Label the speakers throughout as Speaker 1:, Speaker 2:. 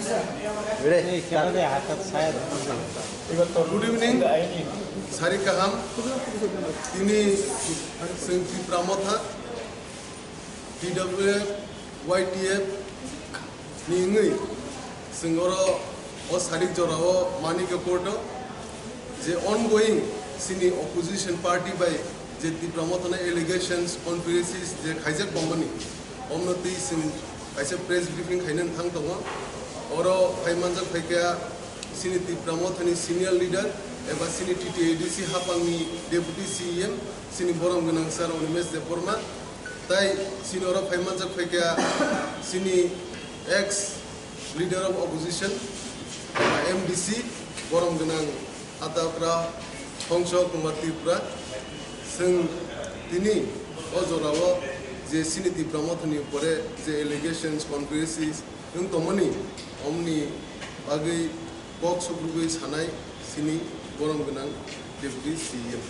Speaker 1: Good evening. Sari Kaham. Tini Tipra Motha. TWF, YTF. Ningi. Singoro or Sari Jorao Manika Porto. The ongoing sini opposition party by the Tipra Motha allegations, conspiracies, the Kaiser company. Omnoti Sim Kaiser press briefing Hainan Thang Tonga. Oro Haimanza Pekea. Sini Tipra Motha senior leader, eba sini TTADC Hapangni deputy CM, sini Borong Ganangsar Onimes de Porma, Tai sini oro Haimanza Pekea sini ex leader of opposition, MDC Borong Ganang Atapra Hongsho Kumar Tipra, Sing Tini Ozorawa, the sini Tipra Motha pore the allegations, conspiracies, yung tomani omni agi Koksilsamungno Sanai Sini Borong Ganang Deputy CM.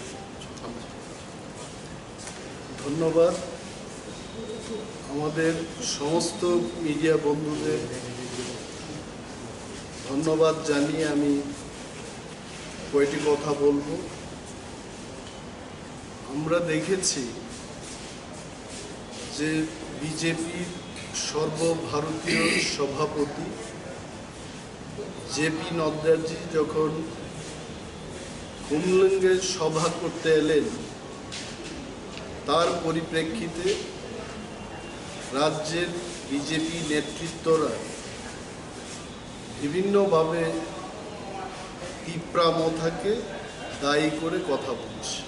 Speaker 2: ধন্যবাদ আমাদের সমস্ত media বন্ধুদের ধন্যবাদ জানিয়ে আমি কয়েকটি কথা বলবো। আমরা দেখেছি যে বিজেপির সর্বভারতীয় সভাপতি জেপি নড্ডাজি যখন খুমলুঙ্গে সভা করতে এলেন তার পরিপ্রেক্ষিতে রাজ্যের বিজেপি নেতৃত্বরা বিভিন্নভাবে তিপ্রা মথাকে দায়ী করে কথা বলছে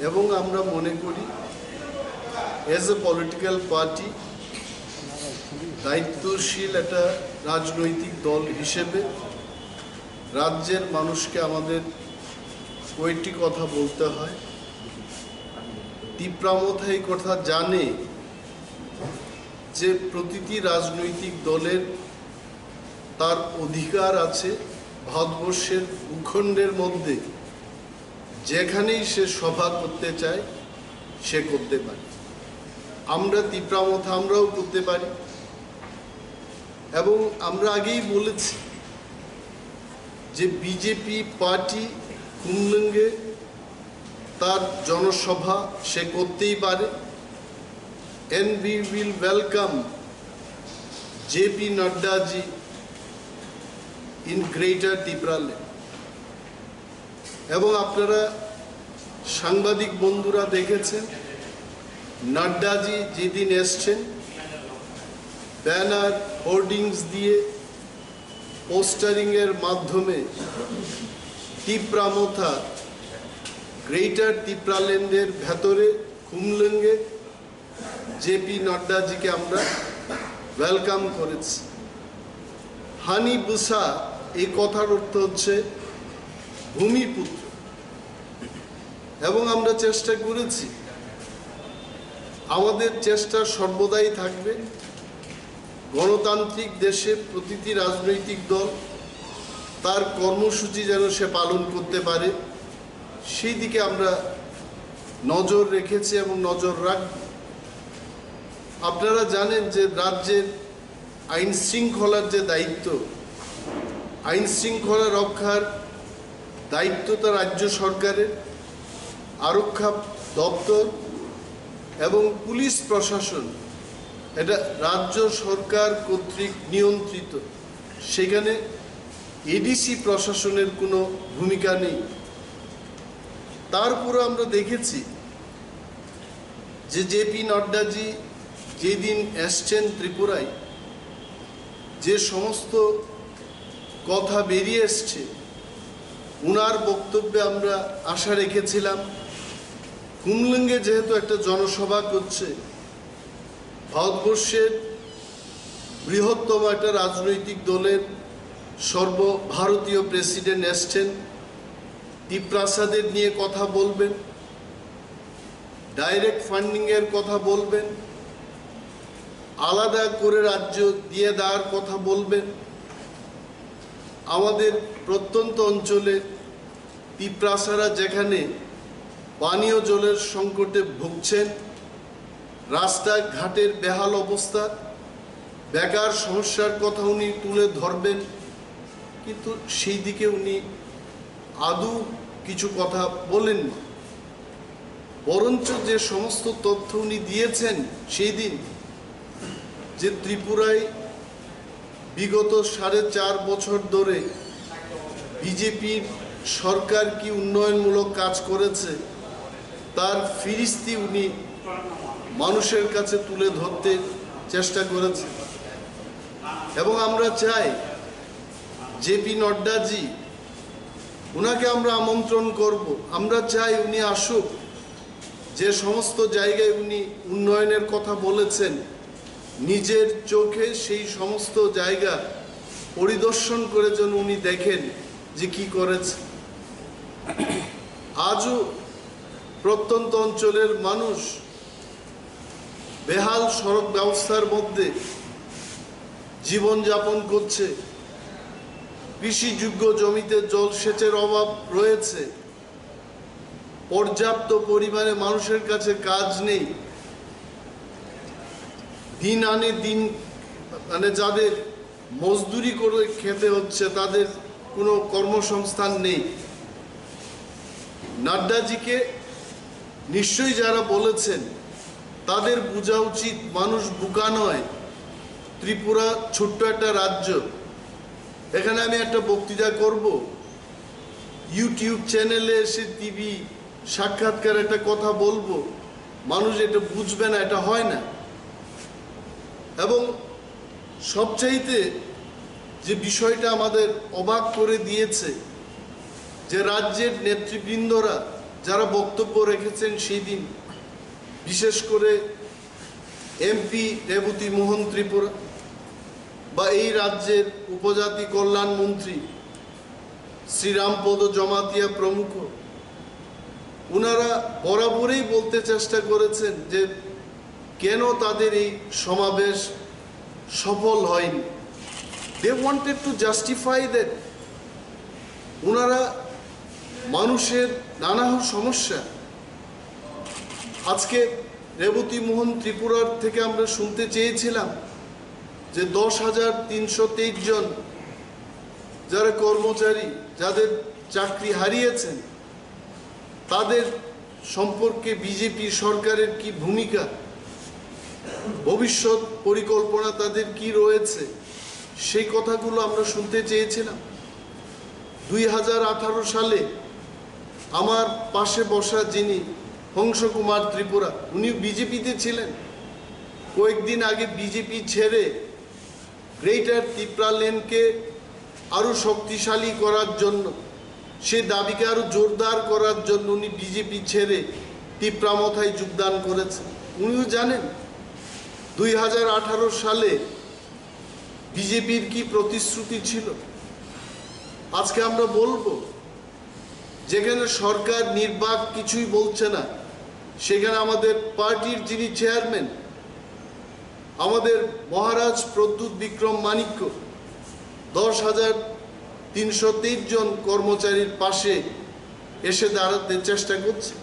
Speaker 2: এবং আমরা মনে করি এজ এ পলিটিক্যাল পার্টি দায়িত্বশীল একটা রাজনৈতিক দল হিসেবে রাজ্যের মানুষকে আমাদের কয়েকটি কথা বলতে হয়। তিপ্রা মথা এই কথা জানে যে প্রতিটি রাজনৈতিক দলের তার অধিকার আছে ভারতবর্ষের ভূখণ্ডের মধ্যে যেখানেই সে সভা করতে চায় সে করতে পারে। আমরা তিপ্রা মথা আমরাও করতে পারি এবং আমরা আগেই বলেছি যে বিজেপি পার্টি খুমলুঙ্গে তার জনসভা সে করতেই পারে and we will welcome JP Nadda ji in Greater Tipra এবং আপনারা সাংবাদিক বন্ধুরা দেখেছেন নাড্ডাজি যেদিন এসছেন ব্যানার হোর্ডিংস দিয়ে পোস্টারিংয়ের মাধ্যমে তিপ্রা মথা গ্রেটার তিপ্রাল্যান্ডের ভেতরে খুমলুঙ্গে জেপি নাড্ডাজিকে আমরা ওয়েলকাম করেছি। হানি বুসা এই কথার অর্থ হচ্ছে ভূমিপুত্র এবং আমরা চেষ্টা করেছি আমাদের চেষ্টা সর্বদাই থাকবে গণতান্ত্রিক দেশে প্রতিটি রাজনৈতিক দল তার কর্মসূচি যেন সে পালন করতে পারে সেই দিকে আমরা নজর রেখেছি এবং নজর রাখব। আপনারা জানেন যে রাজ্যের আইন শৃঙ্খলার যে দায়িত্ব আইন শৃঙ্খলা রক্ষার দায়িত্বটা রাজ্য সরকারের আরক্ষা দপ্তর এবং পুলিশ প্রশাসন এটা রাজ্য সরকার কর্তৃক নিয়ন্ত্রিত সেখানে এডিসি প্রশাসনের কোনো ভূমিকা নেই। তারপরে আমরা দেখেছি যে জেপি নাড্ডাজি যেদিন এসছেন ত্রিপুরায় যে সমস্ত কথা বেরিয়ে এসছে উনার বক্তব্যে আমরা আশা রেখেছিলাম খুমলুঙ্গে যেহেতু একটা জনসভা করছে ভারতবর্ষের বৃহত্তম একটা রাজনৈতিক দলের সর্বভারতীয় প্রেসিডেন্ট এসছেন তিপ্রাসাদের নিয়ে কথা বলবেন ডাইরেক্ট ফান্ডিংয়ের কথা বলবেন আলাদা করে রাজ্য দিয়ে দেওয়ার কথা বলবেন আমাদের প্রত্যন্ত অঞ্চলে তিপ্রাসারা যেখানে পানীয় জলের সংকটে ভুগছেন রাস্তাঘাটের বেহাল অবস্থা বেকার সমস্যার কথা উনি তুলে ধরবেন, কিন্তু সেই দিকে উনি আদৌ কিছু কথা বলেননি। বরঞ্চ যে সমস্ত তথ্য উনি দিয়েছেন সেই দিন, যে ত্রিপুরায় বিগত 4.5 বছর ধরে বিজেপির সরকার কি উন্নয়নমূলক কাজ করেছে তার ফিরিস্তি উনি মানুষের কাছে তুলে ধরতে চেষ্টা করেছেন। এবং আমরা চাই জেপি নড্ডাজি, উনাকে আমরা আমন্ত্রণ করব, আমরা চাই উনি আসুক, যে সমস্ত জায়গায় উনি উন্নয়নের কথা বলেছেন নিজের চোখে সেই সমস্ত জায়গা পরিদর্শন করে যেন উনি দেখেন যে কি করেছে। আজও প্রত্যন্ত অঞ্চলের মানুষ বেহাল সড়ক ব্যবস্থার মধ্যে জীবনযাপন করছে, কৃষিযোগ্য জমিতে জলসেচের অভাব রয়েছে, পর্যাপ্ত পরিমাণে মানুষের কাছে কাজ নেই, দিন আনে দিন যাদের মজদুরি করে খেতে হচ্ছে তাদের কোনো কর্মসংস্থান নেই। নাড্ডাজিকে নিশ্চয়ই যারা বলেছেন তাদের বোঝা উচিত মানুষ বোকা নয়। ত্রিপুরা ছোট্ট একটা রাজ্য, এখানে আমি একটা বক্তৃতা করব, ইউটিউব চ্যানেলে এসে টিভি সাক্ষাৎকার একটা কথা বলবো, মানুষ এটা বুঝবে না, এটা হয় না। এবং সবচাইতে যে বিষয়টা আমাদের অবাক করে দিয়েছে, যে রাজ্যের নেতৃবৃন্দরা যারা বক্তব্য রেখেছেন সেই দিন, বিশেষ করে এমপি রেবতী মোহন ত্রিপুরা বা এই রাজ্যের উপজাতি কল্যাণ মন্ত্রী শ্রীরামপদ জমাতিয়া প্রমুখ, ওনারা বরাবরই বলতে চেষ্টা করেছেন যে কেন তাদের এই সমাবেশ সফল হয়নি। They wanted to justify that. ওনারা মানুষের নানা সমস্যা, আজকে রেবতী মোহন ত্রিপুরার থেকে আমরা শুনতে চেয়েছিলাম যে 10,323 জন যারা কর্মচারী যাদের চাকরি হারিয়েছেন তাদের সম্পর্কে বিজেপি সরকারের কি ভূমিকা, ভবিষ্যৎ পরিকল্পনা তাদের কি রয়েছে, সেই কথাগুলো আমরা শুনতে চেয়েছিলাম। 2018 সালে আমার পাশে বসা যিনি হংস কুমার ত্রিপুরা, উনি বিজেপিতে ছিলেন, কয়েকদিন আগে বিজেপি ছেড়ে গ্রেটার টিপ্রা লেনকে আরও শক্তিশালী করার জন্য, সে দাবিকে আরও জোরদার করার জন্য উনি বিজেপি ছেড়ে টিপ্রা মথায় যোগদান করেছেন। উনিও জানেন 2018 সালে বিজেপির কি প্রতিশ্রুতি ছিল। আজকে আমরা বলবো যেখানে সরকার নির্বাক কিছুই বলছে না, সেখানে আমাদের পার্টির যিনি চেয়ারম্যান আমাদের মহারাজ প্রদ্যুৎ বিক্রম মাণিক্য 10,323 জন কর্মচারীর পাশে এসে দাঁড়াতে চেষ্টা করছে।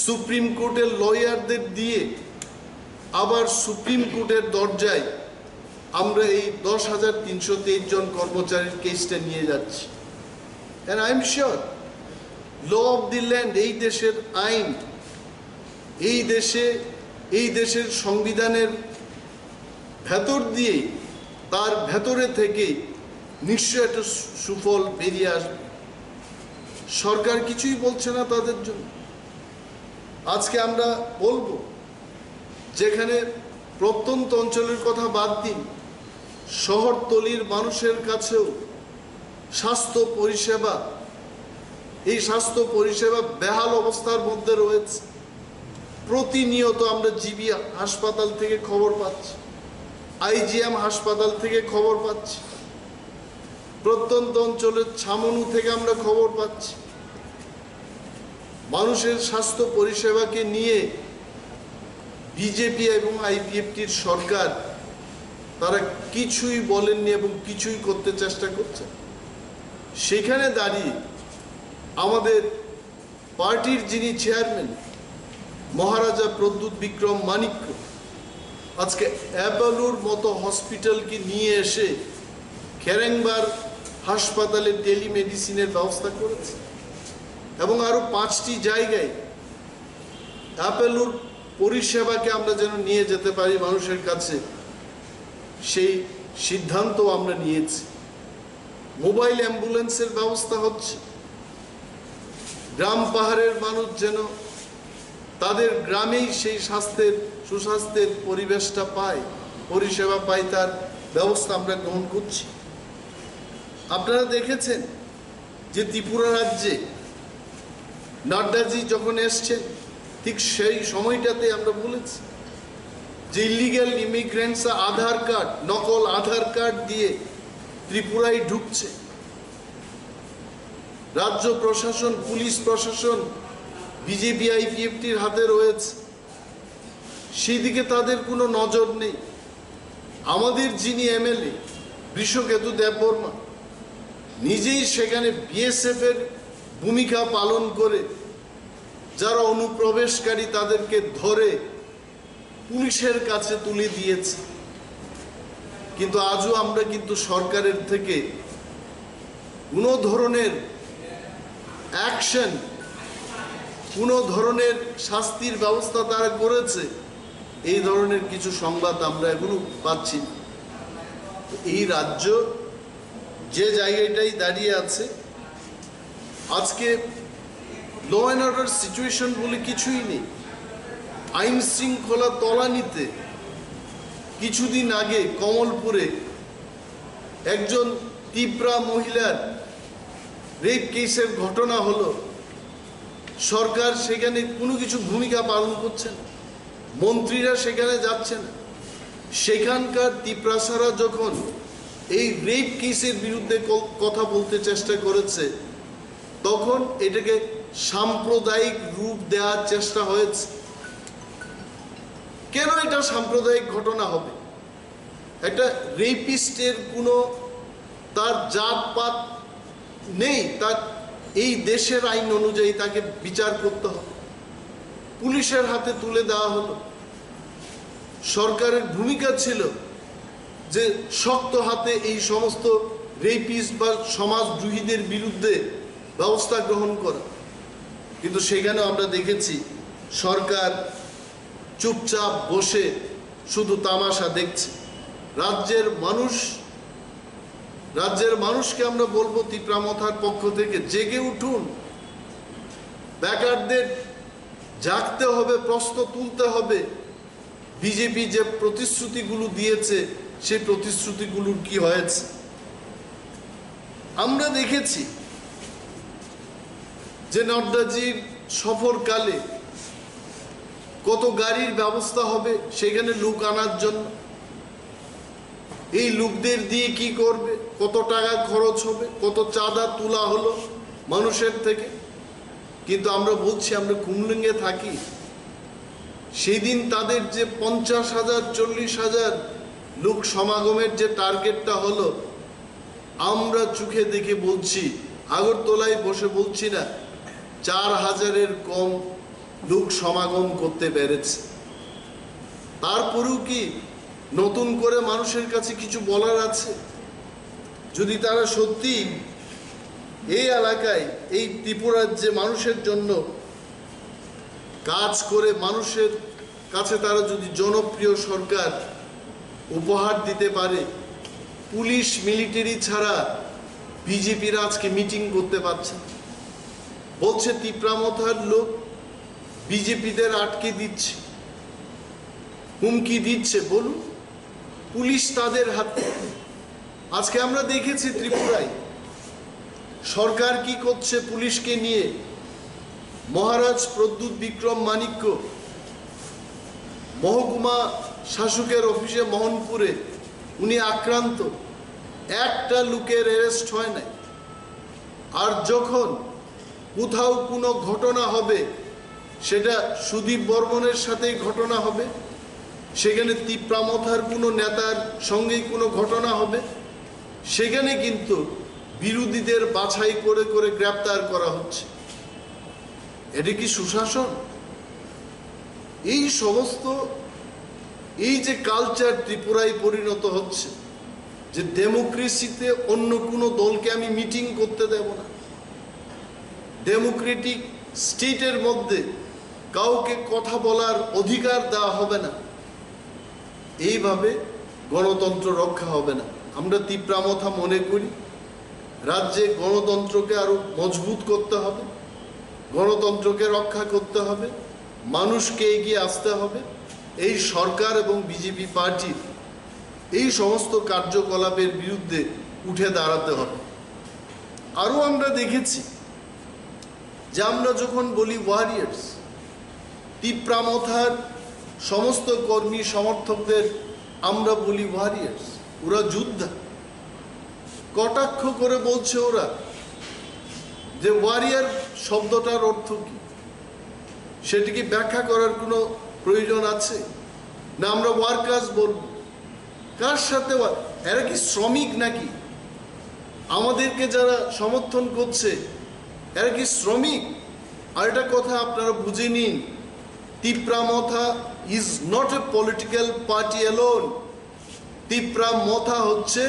Speaker 2: সুপ্রিম কোর্টের লয়ারদের দিয়ে আবার সুপ্রিম কোর্টের দরজায় আমরা এই 10,323 জন কর্মচারীর কেসটা নিয়ে যাচ্ছি। And I am sure law of the land, এই দেশের আইন, এই দেশের সংবিধানের ভেতর দিয়ে, তার ভেতরে থেকে নিশ্চয় একটা সুফল বেরিয়ে আসবে। সরকার কিছুই বলছে না তাদের জন্য। আজকে আমরা বলবো যেখানে প্রত্যন্ত অঞ্চলের কথা বাদ দিন, শহরতলির মানুষের কাছেও স্বাস্থ্য পরিষেবা, এই স্বাস্থ্য পরিষেবা বেহাল অবস্থার মধ্যে রয়েছে। প্রতিনিয়ত আমরা জিবি হাসপাতাল থেকে খবর পাচ্ছি, আইজিএম হাসপাতাল থেকে খবর পাচ্ছি, প্রত্যন্ত অঞ্চলের ছামনু থেকে আমরা খবর পাচ্ছি। মানুষের স্বাস্থ্য পরিষেবাকে নিয়ে বিজেপি এবং আইপিএফটির সরকার তারা কিছুই বলেননি এবং কিছুই করতে চেষ্টা করছে। সেখানে দাঁড়িয়ে আমাদের পার্টির যিনি চেয়ারম্যান মহারাজা প্রদ্যুৎ বিক্রম মাণিক্য, আজকে অ্যাপোলোর মতো হসপিটালকে নিয়ে এসে খেরেংবার হাসপাতালে টেলিমেডিসিনের ব্যবস্থা করেছে এবং আরো 5টি জায়গায় অ্যাপোলোর পরিষেবাকে আমরা যেন নিয়ে যেতে পারি মানুষের কাছে, সেই সিদ্ধান্ত আমরা নিয়েছি। মোবাইল অ্যাম্বুলেন্সের ব্যবস্থা হচ্ছে, গ্রাম পাহাড়ের মানুষ যেন তাদের গ্রামেই সেই সুস্বাস্থ্যের পরিবেশটা পায়, পরিষেবা পায়, তার ব্যবস্থা আমরা গ্রহণ করছি। আপনারা দেখেছেন যে ত্রিপুরা রাজ্যে নাড্ডাজি যখন এসছেন ঠিক সেই সময়টাতে আমরা বলেছি যে ইলিগ্যাল ইমিগ্রেন্টসরা আধার কার্ড, নকল আধার কার্ড দিয়ে ত্রিপুরায় ঢুকছে। রাজ্য প্রশাসন, পুলিশ প্রশাসন বিজেপি আইপিএফটির হাতে রয়েছে, সেই দিকে তাদের কোনো নজর নেই। আমাদের যিনি এমএলএ বৃষকেতু দেববর্মা নিজেই সেখানে বিএসএফ এর ভূমিকা পালন করে যারা অনুপ্রবেশকারী তাদেরকে ধরে পুলিশের কাছে তুলে দিয়েছে। কিন্তু আজও আমরা কিন্তু সরকারের থেকে কোনো ধরনের অ্যাকশন, কোনো ধরনের শাস্তির ব্যবস্থা তারা করেছে, এই ধরনের কিছু সংবাদ আমরা এখনো পাচ্ছি না। এই রাজ্য যে জায়গাটাই দাঁড়িয়ে আছে, আজকে ল অ্যান্ড অর্ডার সিচুয়েশন বলে কিছুই নেই। আইন শৃঙ্খলা তলানিতে কিছুদিন আগে কমলপুরে একজন টিপ্রা মহিলার রেপ কেসের ঘটনা হলো, সরকার সেখানে কোনো কিছু ভূমিকা পালন করছে না, মন্ত্রীরা সেখানে যাচ্ছে না। সেখানকার টিপ্রাসারা যখন এই রেপ কেসের বিরুদ্ধে কথা বলতে চেষ্টা করেছে, তখন এটাকে সাম্প্রদায়িক রূপ দেওয়ার চেষ্টা হয়েছে। কেন এটা সাম্প্রদায়িক ঘটনা হবে? একটা রেপিস্টের কোনো তার জাতপাত নেই, তার এই দেশের আইন অনুযায়ী তাকে বিচার করতে হবে। পুলিশের হাতে তুলে দেওয়া হলো। সরকারের ভূমিকা ছিল যে শক্ত হাতে এই সমস্ত রেপিস্ট বা সমাজদ্রোহীদের বিরুদ্ধে ব্যবস্থা গ্রহণ করা, কিন্তু সেখানেও আমরা দেখেছি সরকার চুপচাপ বসে শুধু তামাশা দেখছে। রাজ্যের মানুষকে আমরা বলবো ত্রিপুরা মথার পক্ষ থেকে, জেগে উঠুন, ব্যাকারদের জাগতে হবে, প্রশ্ন তুলতে হবে। বিজেপি যে প্রতিশ্রুতিগুলো দিয়েছে সেই প্রতিশ্রুতিগুলোর কি হয়েছে? আমরা দেখেছি যে নাড্ডাজির সফরকালে কত গাড়ির ব্যবস্থা হবে সেখানে লোক আনার জন্য। এই লোকদের দিয়ে কি করবে, কত টাকা খরচ হবে, কত চাঁদা তোলা হলো মানুষের থেকে। কিন্তু আমরা বলছি, আমরা কুমলিঙ্গে থাকি, সেই দিন তাদের যে 50,000 40,000 লোক সমাগমের যে টার্গেটটা হলো, আমরা চোখে দেখে বলছি, আগরতলায় বসে বলছি না, 4,000-এর কম লোক সমাগম করতে পেরেছে। তারপরেও কি নতুন করে মানুষের কাছে কিছু বলার আছে? যদি তারা সত্যি এই এলাকায়, এই ত্রিপুরার যে মানুষের জন্য কাজ করে, মানুষের কাছে তারা যদি জনপ্রিয় সরকার উপহার দিতে পারে, পুলিশ মিলিটারি ছাড়া বিজেপিরা আজকে মিটিং করতে পারছে। বলছে ত্রিপুরা মথার লোক বিজেপিদের আটকে দিচ্ছে, হুমকি দিচ্ছে। বলুন, পুলিশ তাদের হাতে। আজকে আমরা দেখেছি ত্রিপুরায় সরকার কি করছে পুলিশকে নিয়ে। মহারাজ প্রদ্যুৎ বিক্রম মাণিক্য মহকুমা শাসকের অফিসে মোহনপুরে উনি আক্রান্ত, একটা লোকের অ্যারেস্ট হয় নাই। আর যখন কোথাও কোনো ঘটনা হবে, সেটা সুদীপ বর্মনের সাথেই ঘটনা হবে, সেখানে ত্রিপুরা মথার কোনো নেতার সঙ্গেই কোনো ঘটনা হবে, সেখানে কিন্তু বিরোধীদের বাছাই করে করে গ্রেপ্তার করা হচ্ছে। এটা কি সুশাসন? এই যে কালচার ত্রিপুরায় পরিণত হচ্ছে, যে ডেমোক্রেসিতে অন্য কোনো দলকে আমি মিটিং করতে দেব না, ডেমোক্রেটিক স্টেটের মধ্যে কাউকে কথা বলার অধিকার দেওয়া হবে না, এইভাবে গণতন্ত্র রক্ষা হবে না। আমরা তিপ্রা মথা মনে করি রাজ্যে গণতন্ত্রকে আরো মজবুত করতে হবে, গণতন্ত্রকে রক্ষা করতে হবে, মানুষকে এগিয়ে আসতে হবে। এই সরকার এবং বিজেপি পার্টির এই সমস্ত কার্যকলাপের বিরুদ্ধে উঠে দাঁড়াতে হবে। আরও আমরা দেখেছি যে আমরা যখন বলি ওয়ারিয়ার্স, তিপ্রা মথার সমস্ত কর্মী সমর্থকদের আমরা বলি ওয়ারিয়ার্স, ওরা যোদ্ধা। কটাক্ষ করে বলছে ওরা যে ওয়ারিয়ার শব্দটার অর্থ কি, সেটিকে ব্যাখ্যা করার কোনো প্রয়োজন আছে না? আমরা ওয়ার্কার্স বলবো। কার সাথে? এরা কি শ্রমিক নাকি? আমাদেরকে যারা সমর্থন করছে এরা কি শ্রমিক? আর একটা কথা আপনারা বুঝে নিন, Tipra Motha is not a political party alone. Tipra Motha হচ্ছে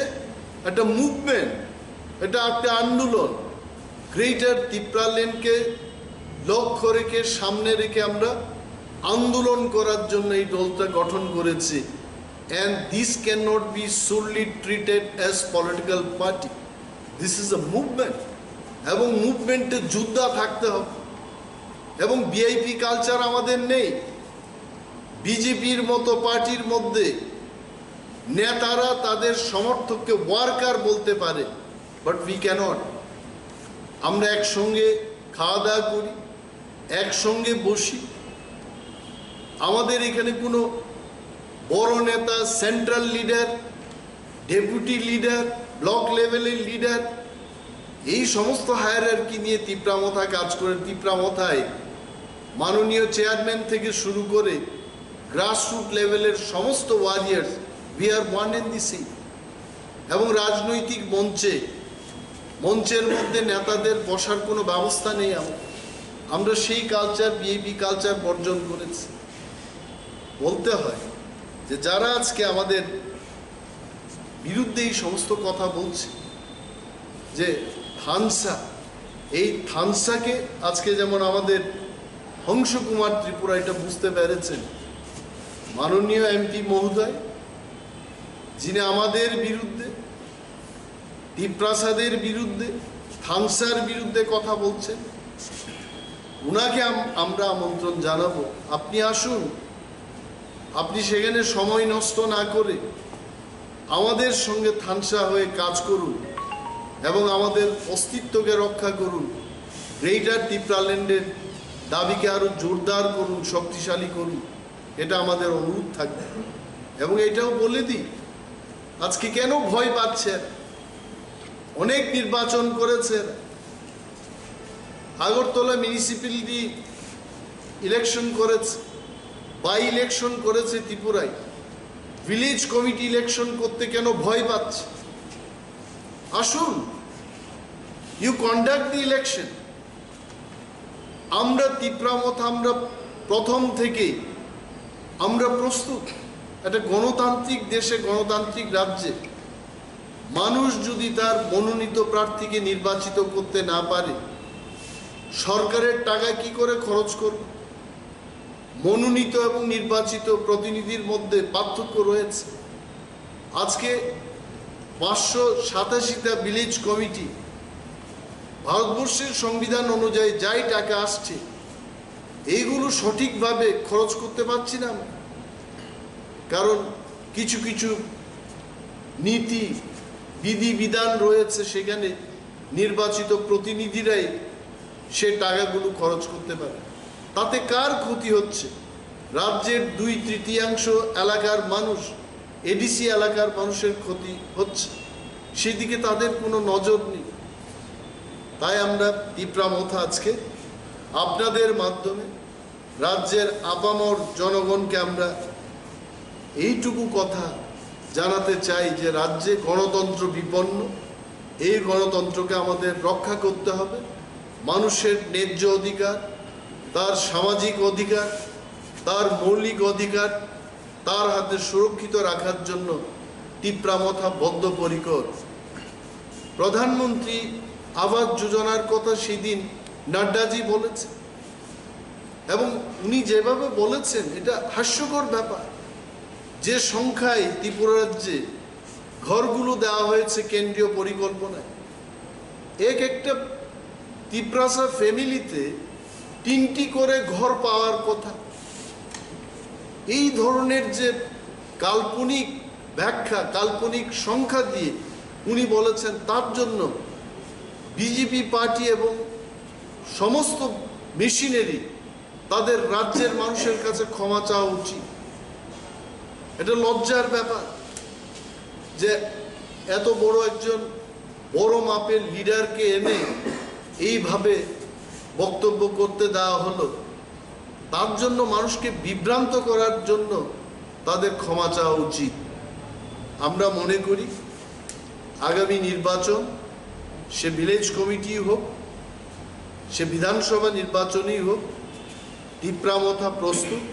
Speaker 2: একটা মুভমেন্ট, এটা একটা আন্দোলন। গ্রেটার তিপ্রাল্যান্ডকে লক্ষ্য রেখে, সামনে রেখে আমরা আন্দোলন করার জন্য এই দলটা গঠন করেছি। And this cannot be solely treated as political party. This is a movement. এবং মুভমেন্টে যোদ্ধা থাকতে হবে। এবং ভিআইপি কালচার আমাদের নেই। বিজেপির মতো পার্টির মধ্যে নেতারা তাদের সমর্থককে ওয়ার্কার বলতে পারে, বাট উই ক্যানট। আমরা একসঙ্গে খাওয়া দাওয়া করি, একসঙ্গে বসি। আমাদের এখানে কোনো বড় নেতা, central leader, deputy leader, block লেভেলের লিডার, এই সমস্ত হায়ারার্কি নিয়ে তিপ্রা মথা কাজ করে। তিপ্রা মথায় মাননীয় চেয়ারম্যান থেকে শুরু করে গ্রাসরুট লেভেলের সমস্ত warriors, we are one and the same. এবং রাজনৈতিক মঞ্চের মধ্যে নেতাদের বসার কোনো ব্যবস্থা নেই। আমরা সেই কালচার, বিএপি কালচার বর্জন করেছি। বলতে হয় যে যারা আজকে আমাদের বিরুদ্ধে এই সমস্ত কথা বলছে, যে থানসা, এই থানসাকে আজকে যেমন আমাদের হংসকুমার ত্রিপুরা এটা বুঝতে পেরেছেন, মাননীয় এমপি মহোদয়, যিনি আমাদের বিরুদ্ধে, দীপ্রাসাদের বিরুদ্ধে, থানসার বিরুদ্ধে কথা বলছেন, উনাকে আমরা আমন্ত্রণ জানাবো, আপনি আসুন, আপনি সেখানে সময় নষ্ট না করে আমাদের সঙ্গে থানসা হয়ে কাজ করুন এবং আমাদের অস্তিত্বকে রক্ষা করুন। গ্রেটার তিপ্রাল্যান্ডের দাবিকে আরো জোরদার করুন, শক্তিশালী করুন, এটা আমাদের অনুরোধ থাকবে। এবং এটাও বলে দিই, আজকে কেন ভয় পাচ্ছে? অনেক নির্বাচন করেছে, আগরতলা মিউনিসিপ্যালিটি ইলেকশন করেছে, বাই ইলেকশন করেছে ত্রিপুরায়, ভিলেজ কমিটি ইলেকশন করতে কেন ভয় পাচ্ছে? আসুন, ইউ কন্ডাক্ট দি ইলেকশন। আমরা তিপ্রা মথা, আমরা প্রথম থেকে আমরা প্রস্তুত। একটা গণতান্ত্রিক দেশে, গণতান্ত্রিক রাজ্যে মানুষ যদি তার মনোনীত প্রার্থীকে নির্বাচিত করতে না পারে, সরকারের টাকা কি করে খরচ করবে? মনোনীত এবং নির্বাচিত প্রতিনিধির মধ্যে পার্থক্য রয়েছে। আজকে 587টা ভিলেজ কমিটি, ভারতবর্ষের সংবিধান অনুযায়ী যাই টাকা আসছে, এইগুলো সঠিকভাবে খরচ করতে পারছি না। কারণ কিছু কিছু নীতি বিধিবিধান রয়েছে, সেখানে নির্বাচিত প্রতিনিধিরাই সে টাকাগুলো খরচ করতে পারে। তাতে কার ক্ষতি হচ্ছে? রাজ্যের 2/3 এলাকার মানুষ, এডিসি এলাকার মানুষের ক্ষতি হচ্ছে, সেদিকে তাদের কোনো নজর নেই। তাই আমরা তিপ্রা মথা আজকে আপনাদের মাধ্যমে রাজ্যের আপামর জনগণকে আমরা এইটুকু কথা জানাতে চাই যে রাজ্যে গণতন্ত্র বিপন্ন, এই গণতন্ত্রকে আমাদের রক্ষা করতে হবে। মানুষের ন্যায্য অধিকার, তার সামাজিক অধিকার, তার মৌলিক অধিকার, তার হাতে সুরক্ষিত রাখার জন্য টিপ্রা মথা বদ্ধপরিকর। প্রধানমন্ত্রী আবাস যোজনার কথা সেদিন নাড্ডাজি বলেছে, এবং উনি যেভাবে বলেছেন এটা হাস্যকর ব্যাপার। যে সংখ্যায় ত্রিপুরা রাজ্যে ঘরগুলো দেওয়া হয়েছে কেন্দ্রীয় পরিকল্পনায়, একটা ত্রিপ্রাসা ফ্যামিলিতে 3টি করে ঘর পাওয়ার কথা। এই ধরনের যে কাল্পনিক ব্যাখ্যা, কাল্পনিক সংখ্যা দিয়ে উনি বলেছেন, তার জন্য বিজেপি পার্টি এবং সমস্ত মেশিনারি তাদের রাজ্যের মানুষের কাছে ক্ষমা চাওয়া উচিত। এটা লজ্জার ব্যাপার যে এত বড় একজন বড় মাপের লিডারকে এনে এইভাবে বক্তব্য করতে দেওয়া হলো। তার জন্য মানুষকে বিভ্রান্ত করার জন্য তাদের ক্ষমা চাওয়া উচিত। আমরা মনে করি আগামী নির্বাচন, সে ভিলেজ কমিটি হোক, সে বিধানসভা নির্বাচনই হোক, টিপ্রা মথা প্রস্তুত,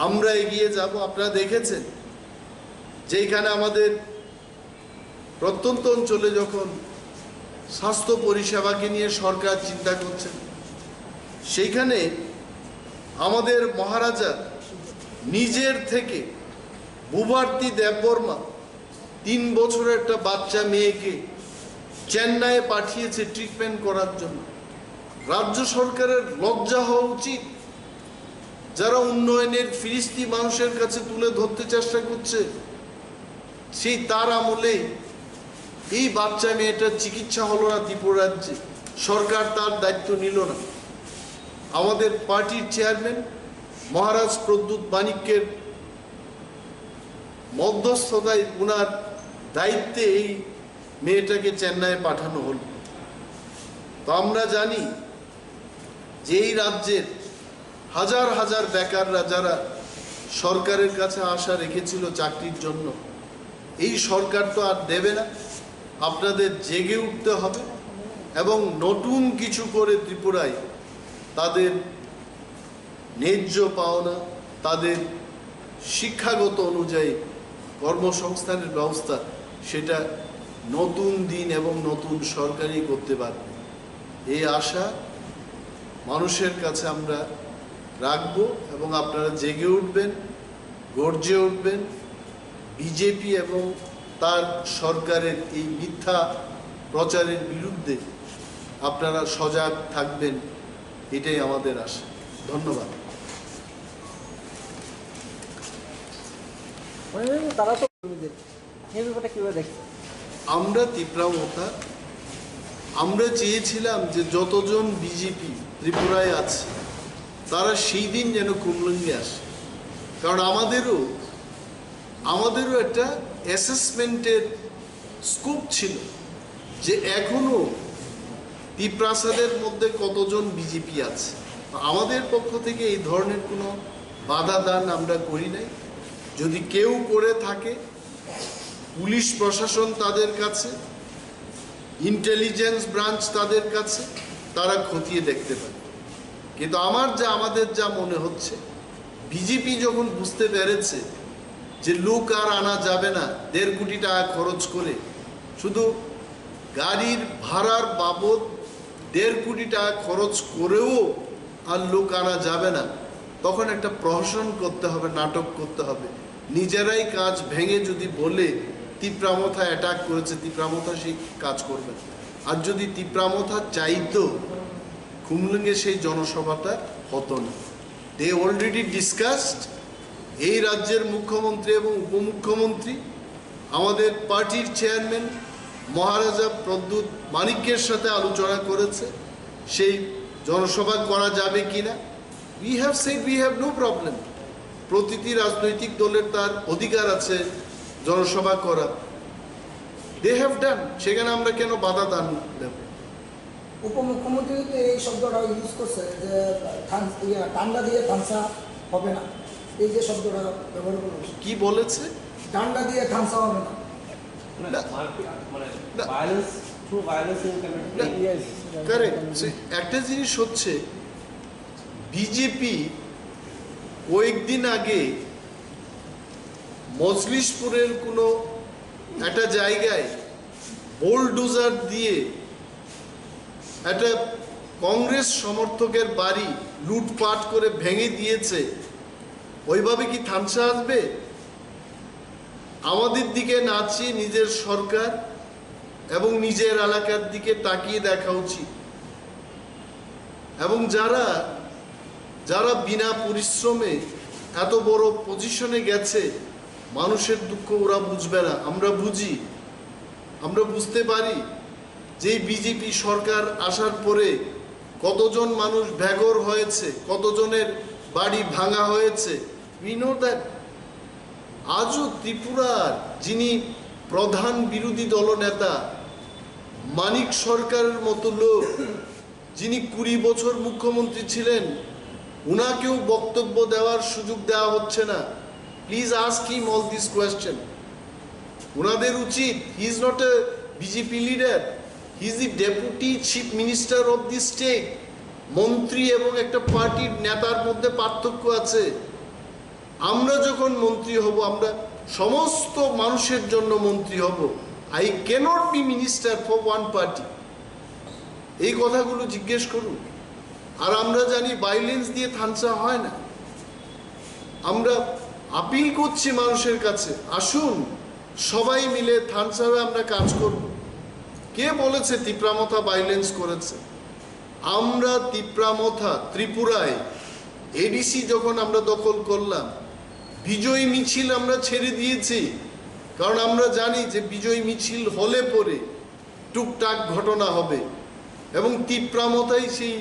Speaker 2: আমরা এগিয়ে যাব। আপনারা দেখেছেন যেখানে আমাদের প্রত্যন্ত অঞ্চলে যখন স্বাস্থ্য পরিষেবাকে নিয়ে সরকার চিন্তা করছেন, সেইখানে আমাদের মহারাজা নিজের থেকে বুবার্তি দেববর্মা 3 বছরের একটা বাচ্চা মেয়েকে চেন্নাইয়ে পাঠিয়েছে ট্রিটমেন্ট করার জন্য। রাজ্য সরকারের লজ্জা হওয়া উচিত। যারা উন্নয়নের ফিরিস্তি মানুষের কাছে তুলে ধরতে চেষ্টা করছে, সেই তার আমলে এই বাচ্চা মেয়েটার চিকিৎসা হলো না ত্রিপুরা রাজ্যে, সরকার তার দায়িত্ব নিল না। আমাদের পার্টির চেয়ারম্যান মহারাজ প্রদ্যুৎ মানিক্যের মধ্যস্থতায় উনার দায়িত্বে এই মেয়েটাকে চেন্নাইয়ে পাঠানো হলো। তো আমরা জানি যে এই রাজ্যের হাজার হাজার বেকাররা যারা সরকারের কাছে আশা রেখেছিল চাকরির জন্য, এই সরকার তো আর দেবে না। আপনাদের জেগে উঠতে হবে এবং নতুন কিছু করে ত্রিপুরায় তাদের ন্যায্য পাওনা, তাদের শিক্ষাগত অনুযায়ী কর্মসংস্থানের ব্যবস্থা, সেটা নতুন দিন এবং নতুন সরকারই করতে পারবে। এই আশা মানুষের কাছে আমরা রাখব এবং আপনারা জেগে উঠবেন, গর্জে উঠবেন। বিজেপি এবং তার সরকারের এই মিথ্যা প্রচারের বিরুদ্ধে আপনারা সজাগ থাকবেন, এটাই আমাদের আশা। ধন্যবাদ। আমরা ত্রিপুরা মথা আমরা চেয়েছিলাম যে যতজন বিজেপি ত্রিপুরায় আছে তারা সেই দিন যেন কুমলুঙ্গে আসে, কারণ আমাদেরও একটা অ্যাসেসমেন্টের স্কোপ ছিল যে এখনো ত্রিপ্রাসাদের মধ্যে কতজন বিজেপি আছে। আমাদের পক্ষ থেকে এই ধরনের কোনো বাধা দান আমরা করি নাই। যদি কেউ করে থাকে, পুলিশ প্রশাসন তাদের কাছে, ইন্টেলিজেন্স ব্রাঞ্চ তাদের কাছে, তারা খতিয়ে দেখতে পারে। কিন্তু আমাদের যা মনে হচ্ছে, বিজেপি যখন বুঝতে পেরেছে যে লোক আর আনা যাবে না, 1.5 কোটি টাকা খরচ করে, শুধু গাড়ির ভাড়ার বাবদ 1.5 কোটি টাকা খরচ করেও আর লোক আনা যাবে না, তখন একটা প্রহসন করতে হবে, নাটক করতে হবে। নিজেরাই কাজ ভেঙে যদি বলে ত্রিপ্রা মথা অ্যাটাক করেছে, ত্রিপ্রা মথা সেই কাজ করবে। আর যদি ত্রিপ্রা মথা চাইতো, কুমলুঙ্গে সেই জনসভাটা হতো না। They already discussed. এই রাজ্যের মুখ্যমন্ত্রী এবং উপমুখ্যমন্ত্রী, আমাদের পার্টির চেয়ারম্যান মহারাজা প্রদ্যুৎ মানিক্যের সাথে আলোচনা করেছে সেই জনসভা করা যাবে কিনা। We have said we have no problem. প্রতিটি রাজনৈতিক দলের তার অধিকার আছে জনসভা করা। দে হ্যাভ ডান, সেখানে আমরা কেন বাধা দান দেব?
Speaker 3: উপমুখ্যমন্ত্রী এই শব্দটা ইউজ করছে যে ডান্ডা দিয়ে থামসা হবে না, এই যে শব্দটা ব্যবহার করছে।
Speaker 2: কি বলেছে?
Speaker 3: ডান্ডা দিয়ে থামসা হবে না।
Speaker 2: একটা জিনিস হচ্ছে, বিজেপি কয়েকদিন আগে মজলিশপুরের কোনো একটা জায়গায় বোলডোজার দিয়ে একটা কংগ্রেস সমর্থকের বাড়ি লুটপাট করে ভেঙে দিয়েছে, ওইভাবে কি থামসা আসবে? আমাদের দিকে না চেয়ে নিজের সরকার এবং নিজের এলাকার দিকে তাকিয়ে দেখা উচিত। এবং যারা যারা বিনা পরিশ্রমে এত বড় পজিশনে গেছে, মানুষের দুঃখ ওরা বুঝবে না, আমরা বুঝি। আমরা বুঝতে পারি যে বিজেপি সরকার আসার পরে কতজন মানুষ বেঘর হয়েছে, কতজনের বাড়ি ভাঙা হয়েছে। We know that. আজও ত্রিপুরার যিনি প্রধান বিরোধী দলনেতা মানিক সরকারের মতো লোক, যিনি 20 বছর মুখ্যমন্ত্রী ছিলেন, উনাকেও বক্তব্য দেওয়ার সুযোগ দেওয়া হচ্ছে না। Please ask him all this question. উনাদের উচিত, he is not A BJP leader, he is the deputy chief minister of the state. মন্ত্রী এবং একটা পার্টির নেতার মধ্যে পার্থক্য আছে। আমরা যখন মন্ত্রী হব, আমরা সমস্ত মানুষের জন্য মন্ত্রী হব। I cannot be minister for one party. এই কথাগুলো জিজ্ঞেস করুন। আর আমরা জানি ভায়োলেন্স দিয়ে থামসা হয় না। আমরা আপিল করছি মানুষের কাছে, আসুন সবাই মিলে থামসাবে আমরা কাজ করব। কে বলেছে তিপ্রা মথা ভায়োলেন্স করেছে? আমরা তিপ্রা মথা ত্রিপুরায় এডিসি যখন আমরা দখল করলাম, বিজয় মিছিল আমরা ছেড়ে দিয়েছি, কারণ আমরা জানি যে বিজয় মিছিল হলে পরে টুকটাক ঘটনা হবে। এবং তিপ্রা মথাই সেই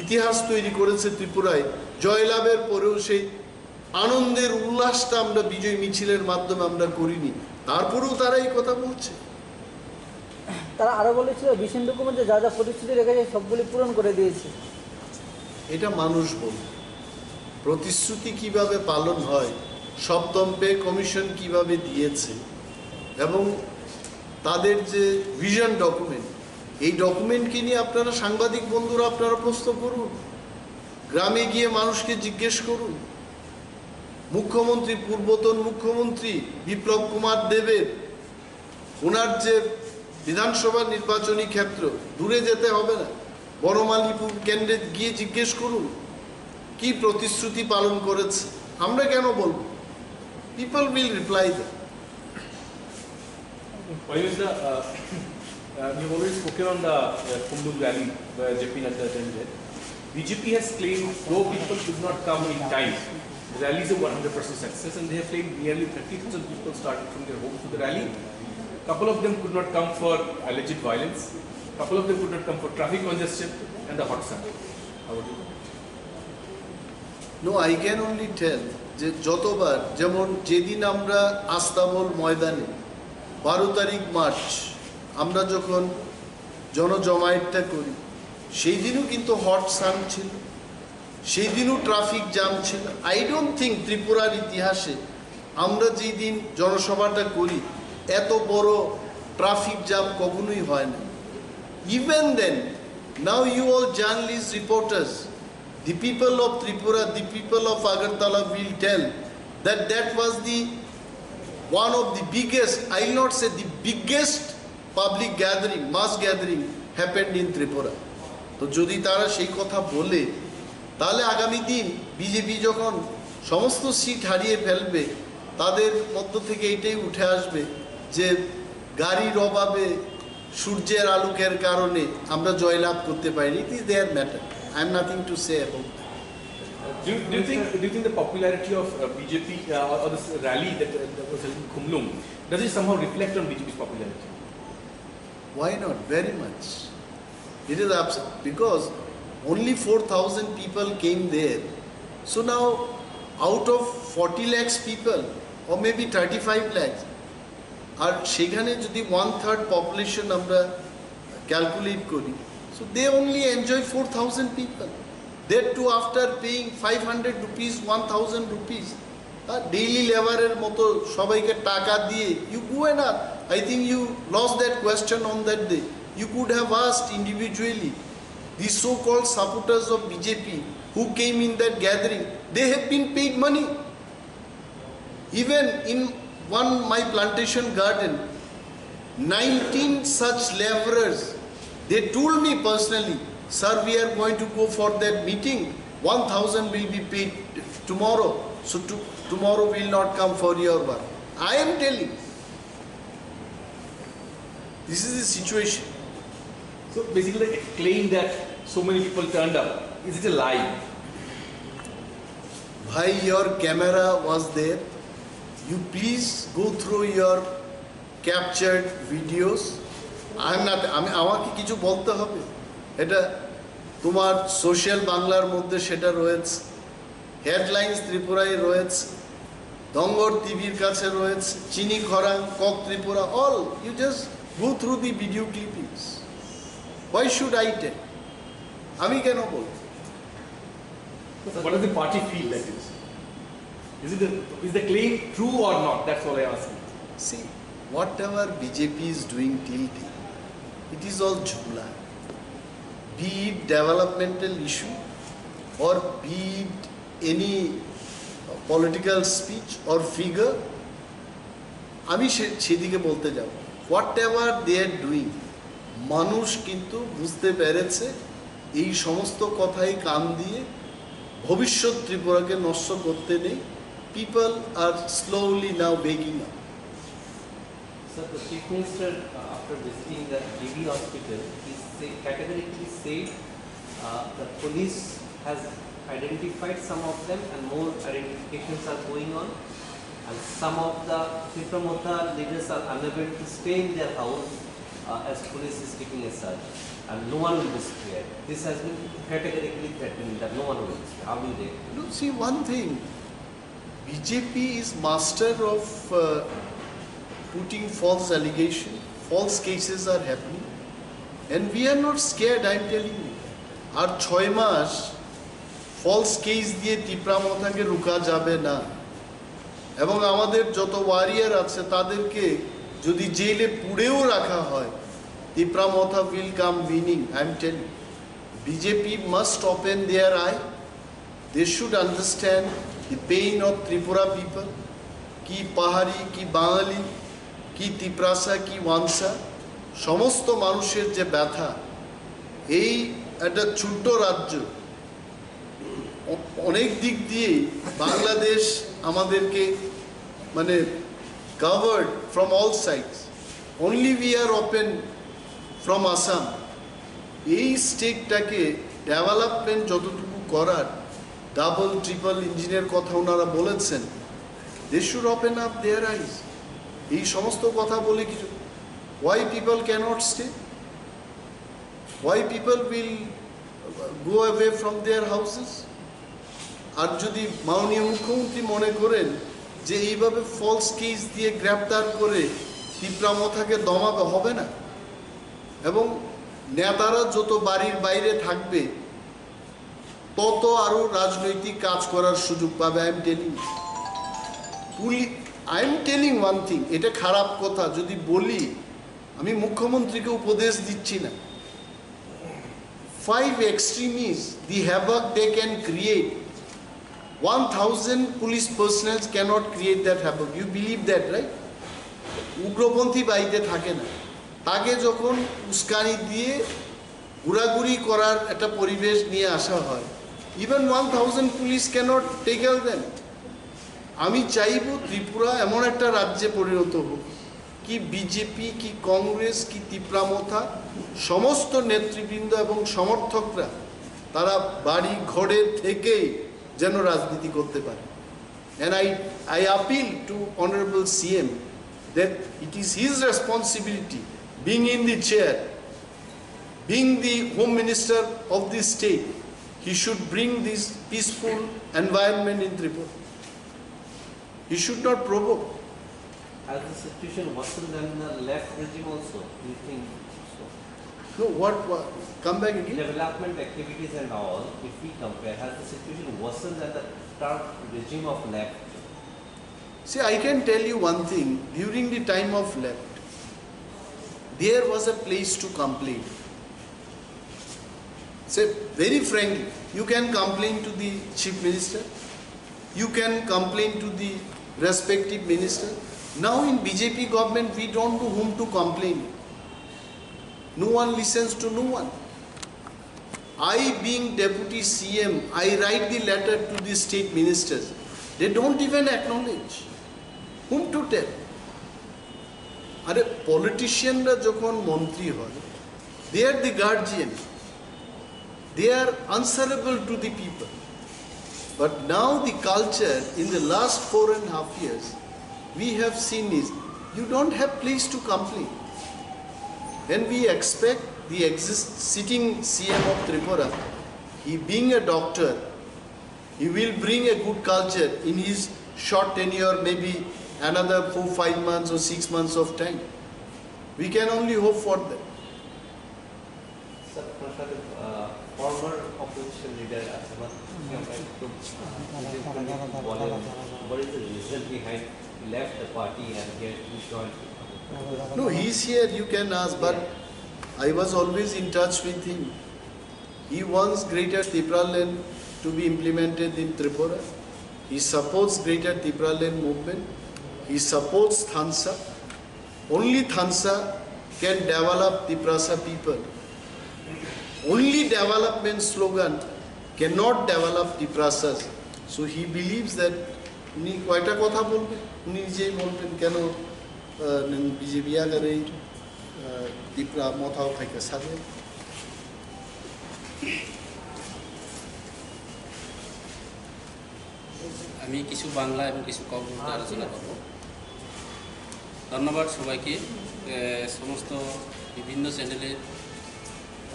Speaker 2: ইতিহাস তৈরি করেছে ত্রিপুরায়। জয়লাভের পরেও সেই আনন্দের উল্লাসটা আমরা বিজয় মিছিলের মাধ্যমে আমরা করিনি, তারপরেও তারা এই কথা বলছে।
Speaker 4: তারা আরো বলেছিল বিশন ডকুমেন্টে যা যা প্রতিশ্রুতি রেখেছে সবগুলি পূরণ করে দিয়েছে।
Speaker 2: এটা মানুষ বলবে। প্রতিশ্রুতি কিভাবে পালন হয়, সপ্তম পে কমিশন কিভাবে দিয়েছে, এবং তাদের যে ভিশন ডকুমেন্ট, এই ডকুমেন্টকে নিয়ে আপনারা সাংবাদিক বন্ধুরা আপনারা প্রশ্ন করুন, গ্রামে গিয়ে মানুষকে জিজ্ঞেস করুন। মুখ্যমন্ত্রী, পূর্বতন মুখ্যমন্ত্রী বিপ্লব কুমার দেবের, ওনার যে বিধানসভা নির্বাচনী ক্ষেত্র, দূরে যেতে হবে না, বনমালীপুর কেন্দ্রে গিয়ে জিজ্ঞেস করুন কি প্রতিশ্রুতি পালন করেছে। আমরা কেন বলবো? People will reply that.
Speaker 5: You've always spoken on the Phirokmung rally where JP Naddani attended. BJP has claimed 4 people could not come in time. The rally is a 100% success, and they have claimed nearly 30,000 people started from their homes to the rally. Couple of them could not come for alleged violence. Couple of them could not come for traffic congestion and the hot sun. How would you?
Speaker 2: No, I can only tell যে যতবার, যেমন যেদিন আমরা আস্তাবল ময়দানে 12 তারিখ March আমরা যখন জনজমায়েতটা করি, সেই দিনও কিন্তু হট সান ছিল, সেই দিনও ট্রাফিক জ্যাম ছিল। আই ডোন্ট থিঙ্ক ত্রিপুরার ইতিহাসে আমরা যেই দিন জনসভাটা করি এত বড় ট্রাফিক জ্যাম কখনোই হয় না। Even then, now you all journalist, reporters, the people of Tripura, the people of Agartala will tell that that was the one of the biggest, I will not say the biggest public gathering, mass gathering happened in Tripura. তো যদি তারা সেই কথা বলে, তাহলে আগামী দিন BJP যখন সমস্ত সিট হারিয়ে ফেলবে, তাদের মধ্য থেকে এটাই উঠে আসবে যে গাড়ির অভাবে, সূর্যের আলোকের কারণে আমরা জয়লাভ করতে পারিনি। It is their matter. I have nothing to say about that.
Speaker 5: Do you think the popularity of BJP or this rally that was held in Khumlung, does it somehow reflect on BJP's popularity?
Speaker 2: Why not? Very much. It is absurd because only 4,000 people came there. So now out of 40 lakhs people or maybe 35 lakhs, আর সেখানে যদি 1/3 population আমরা calculate করি, so they only enjoy 4,000 people. That too after paying 500 rupees, 1,000 rupees. Daily laborer moto shobaike taka diye. You go and I think you lost that question on that day. You could have asked individually. These so-called supporters of BJP who came in that gathering, they have been paid money. Even in my plantation garden, 19 such laborers, they told me personally, sir, we are going to go for that meeting, 1,000 will be paid tomorrow, so tomorrow will not come for your work. I am telling. This is the situation.
Speaker 5: So basically the claim that so many people turned up, is it a lie?
Speaker 2: Why your camera was there? You please go through your captured videos. I am not. আমাকে কিছু বলতে হবে? এটা তোমার social বাংলার মধ্যে সেটা রয়েছে, হেডলাইন্স ত্রিপুরায় রয়েছে, দঙ্গর টিভির কাছে রয়েছে, Chini Khorang, Kok Tripura, all. You just go through the video clippings. Why should I tell? আমি কেন বলবো?
Speaker 5: What does the party feel that is? Is the claim true or not? That's all I ask you.
Speaker 2: See, whatever BJP is doing till day, it is all jhula. Be it developmental issue or be it any political speech or figure, আমি সেদিকে বলতে যাব। Whatever they are doing, মানুষ কিন্তু বুঝতে পেরেছে এই সমস্ত কথাই কান দিয়ে ভবিষ্যৎ ত্রিপুরাকে নষ্ট করতে নেই। People are slowly now waking up.
Speaker 6: So the Chief Minister, after visiting the GV hospital, he categorically said the police has identified some of them and more identifications are going on, and some of the Tipra Motha leaders are unable to stay in their house as police is taking a search, and no one will be spared. This has been categorically threatened that no one will be spared. How do they?
Speaker 2: Look, see one thing, BJP is master of putting false allegation, false cases are happening, and we are not scared, I am telling you. Our 6 mass false case দিয়ে Tipra Mothaকে রুখা যাবে না, এবং আমাদের যত warrior আছে তাদেরকে যদি জেলে পুড়েও রাখা হয়, Tipra Motha will come winning, I am telling you. BJP must open their eye. They should understand the pain of Tripura people, ki Pahari, ki Bangali, ki Tiprasa, ki Wansa, সমস্ত মানুষের যে ব্যথা, এই একটা ছোট্ট রাজ্য, অনেক দিক দিয়ে বাংলাদেশ আমাদেরকে মানে covered from all sides. Only we are open from Assam. এই স্টেটটাকে ডেভেলপমেন্ট যতটুকু করার, ডাবল ট্রিপল ইঞ্জিনের কথা ওনারা বলেছেন, they should open up their eyes. এই সমস্ত কথা বলে কিছু, why people cannot stay? Why people will go away from their houses? আর যদি মাননীয় মুখ্যমন্ত্রী মনে করেন যে এইভাবে ফলস কেস দিয়ে গ্রেপ্তার করে Tipra Mothaকে দমাতে হবে না, এবং নেতারা যত বাড়ির বাইরে থাকবে তত আরো রাজনৈতিক কাজ করার সুযোগ পাবে। I am telling one thing, এটা খারাপ কথা যদি বলি, আমি মুখ্যমন্ত্রীকে উপদেশ দিচ্ছি না। 5 extremists, the havoc they can create, 1000 police personnel cannot create that havoc. You believe that, right? উগ্রপন্থী বাড়িতে থাকে না, তাকে যখন উস্কানি দিয়ে ঘোরাঘুরি করার একটা পরিবেশ নিয়ে আসা হয়, even 1000 police cannot tackle them. আমি চাইব ত্রিপুরা এমন একটা রাজ্যে পরিণত হোক কি বিজেপি, কি কংগ্রেস, কি Tipra Motha সমস্ত নেতৃবৃন্দ এবং সমর্থকরা তারা বাড়ি ঘরে থেকেই যেন রাজনীতি করতে পারে। And I appeal to Honorable CM that it is his responsibility, being in the chair, being the Home Minister of this state, he should bring this peaceful environment in Tripura. He should not provoke.
Speaker 6: Has the situation worsened than the left regime also? Do you think so?
Speaker 2: No, what? Come back again.
Speaker 6: Development activities and all, if we compare, has the situation worsened than the current regime of left?
Speaker 2: See, I can tell you one thing. During the time of left, there was a place to complain. Say very frankly, you can complain to the Chief Minister, you can complain to the respective ministers. Now in BJP government, we don't know whom to complain. No one listens to no one. I, being deputy CM, I write the letter to the state ministers. They don't even acknowledge. Whom to tell? Are politician ra jokhon mantri hoy, they are the guardian. They are answerable to the people. But now the culture in the last 4.5 years, we have seen is, you don't have place to complain. When we expect the sitting CM of Tripura, he being a doctor, he will bring a good culture in his short tenure, maybe another 4-5 months or 6 months of time. We can only hope for that.
Speaker 6: Sir, former opposition leader what is the reason behind he left the party and he joined?
Speaker 2: No, he's here, you can ask, but I was always in touch with him. He wants Greater Tipra land to be implemented in Tripura. He supports Greater Tipra land movement. He supports Thansa. Only Thansa can develop Tiprasa people. Only development slogan cannot develop Tiprasas. So he believes that উনি কয়টা কথা বলবেন, উনি নিজেই বলবেন কেন BJP আগের এই ত্রিপুরা মথাও থেকে সাজে।
Speaker 7: আমি কিছু বাংলা এবং কিছু কবিতা আলোচনা করব। ধন্যবাদ সবাইকে, সমস্ত বিভিন্ন চ্যানেলের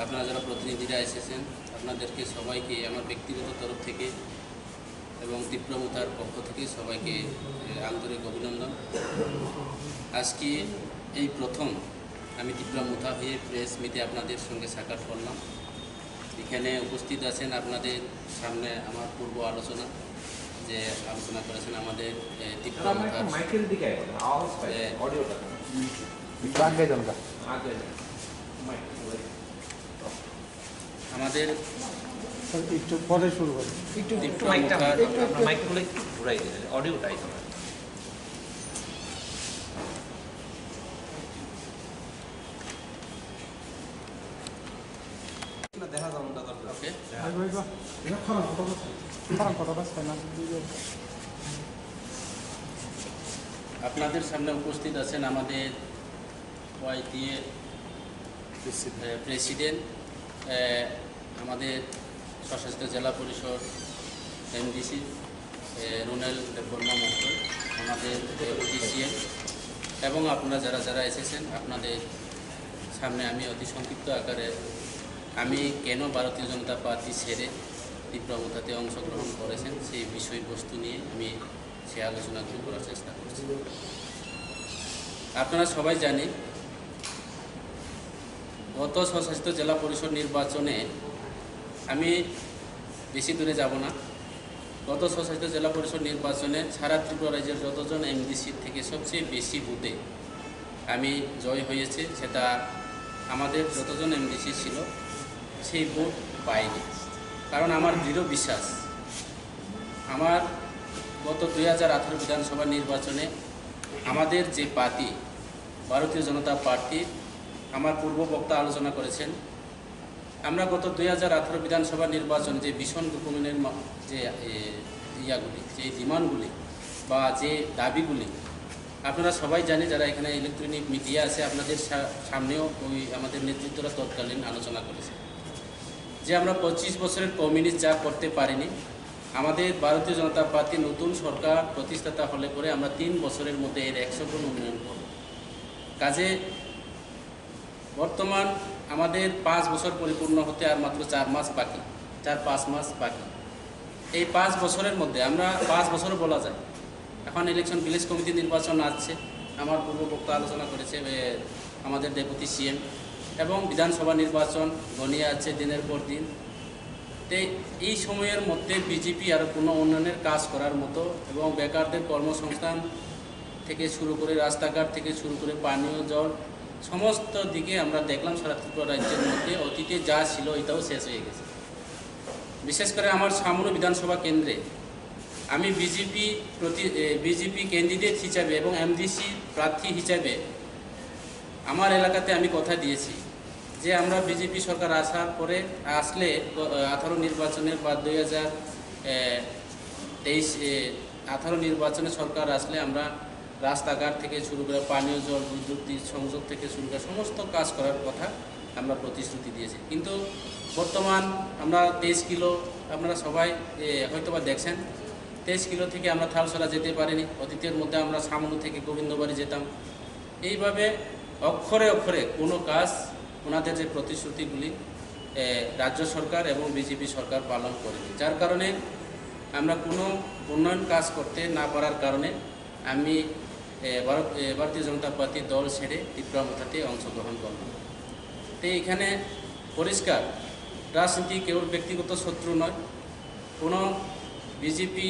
Speaker 7: আপনারা যারা প্রতিনিধিরা এসেছেন আপনাদেরকে সবাইকে আমার ব্যক্তিগত তরফ থেকে এবং ত্রিপুরা মোথার পক্ষ থেকে সবাইকে আন্তরিক অভিনন্দন। আজকে এই প্রথম আমি ত্রিপুরা মোথা হয়ে প্রেস মিটে আপনাদের সঙ্গে সাক্ষাৎ করলাম। এখানে উপস্থিত আছেন আপনাদের সামনে আমার পূর্ব আলোচনা যে আলোচনা করেছেন আমাদের ত্রিপুরা মোথার আমাদের
Speaker 4: একটু পরে শুরু হবে, একটু
Speaker 6: মাইকগুলো একটু ঘুরাই দিন, অডিওটাই দেখা যাবে না।
Speaker 7: ওকে, আপনাদের সামনে উপস্থিত আছেন আমাদের ওয়াইটিএ প্রেসিডেন্ট, আমাদের স্বশাসিত জেলা পরিষদ এমডিসি রুনেল বর্মা মহোদয়, আমাদের ডেপুটি সিএম এবং আপনারা যারা যারা এসেছেন আপনাদের সামনে আমি অতি সংক্ষিপ্ত আকারে আমি কেন ভারতীয় জনতা পার্টি ছেড়ে ত্রিপুরা মোথাতে অংশগ্রহণ করেছেন সেই বিষয়বস্তু নিয়ে আমি সে আলোচনা করার চেষ্টা করছি। আপনারা সবাই জানেন গত স্বশাসিত জেলা পরিষদ নির্বাচনে আমি বেশি দূরে যাব না। গত স্বশাসিত জেলা পরিষদ নির্বাচনে সারা ত্রিপুরা রাজ্যের যতজন এমডিসি থেকে সবচেয়ে বেশি বুথে আমি জয় হয়েছে, সেটা আমাদের যতজন এমডিসি ছিল সেই ভোট পাইনি। কারণ আমার দৃঢ় বিশ্বাস আমার গত 2018 বিধানসভা নির্বাচনে আমাদের যে পার্টি ভারতীয় জনতা পার্টি, আমার পূর্ব বক্তা আলোচনা করেছেন, আমরা গত 2018 বিধানসভা নির্বাচনে যে ভীষণ ডকুমেন্টের যে ইয়াগুলি, যে ডিমান্ডগুলি বা যে দাবিগুলি আপনারা সবাই জানে, যারা এখানে ইলেকট্রনিক মিডিয়া আছে আপনাদের সামনেও ওই আমাদের নেতৃত্বরা তৎকালীন আলোচনা করেছে যে আমরা 25 বছরের কমিউনিস্ট যা করতে পারিনি, আমাদের ভারতীয় জনতা পার্টি নতুন সরকার প্রতিষ্ঠাতা হলে পরে আমরা 3 বছরের মধ্যে এর 100 গুণ উন্নয়ন করব। কাজে বর্তমান আমাদের 5 বছর পরিপূর্ণ হতে আর মাত্র 4 মাস বাকি, 4-5 মাস বাকি। এই 5 বছরের মধ্যে আমরা 5 বছর বলা যায়, এখন ইলেকশন ভিলেজ কমিটি নির্বাচন আসছে, আমার পূর্ব বক্তা আলোচনা করেছে আমাদের ডেপুটি সিএম, এবং বিধানসভা নির্বাচন ঘনিয়ে আছে দিনের পর দিন। তো এই সময়ের মধ্যে বিজেপি আর কোনো উন্নয়নের কাজ করার মতো এবং বেকারদের কর্মসংস্থান থেকে শুরু করে রাস্তাঘাট থেকে শুরু করে পানীয় জল সমস্ত দিকে আমরা দেখলাম সারা ত্রিপুরা রাজ্যের মধ্যে অতীতে যা ছিল এটাও শেষ হয়ে গেছে। বিশেষ করে আমার সামনে বিধানসভা কেন্দ্রে আমি বিজেপি ক্যান্ডিডেট হিসাবে এবং এমডিসি প্রার্থী হিসাবে আমার এলাকাতে আমি কথা দিয়েছি যে আমরা বিজেপি সরকার আসলে 18 নির্বাচনের বা 2018 নির্বাচনে সরকার আসলে আমরা রাস্তাঘাট থেকে শুরু করে পানীয় জল বিদ্যুৎ সংযোগ থেকে শুরু করে সমস্ত কাজ করার কথা আমরা প্রতিশ্রুতি দিয়েছি। কিন্তু বর্তমান আমরা 23 কিলো আপনারা সবাই হয়তোবা দেখছেন 23 কিলো থেকে আমরা থালসরা যেতে পারিনি। অতীতের মধ্যে আমরা সামনু থেকে গোবিন্দবাড়ি যেতাম। এইভাবে অক্ষরে অক্ষরে কোনো কাজ ওনাদের যে প্রতিশ্রুতিগুলি রাজ্য সরকার এবং বিজেপি সরকার পালন করেনি, যার কারণে আমরা কোনো উন্নয়ন কাজ করতে না পারার কারণে আমি ভারতীয় জনতা পার্টি দল ছেড়ে ত্রিপুরা মথাতে অংশগ্রহণ করলাম। তো এখানে পরিষ্কার রাজনীতি কেবল ব্যক্তিগত শত্রু নয়, কোনো বিজেপি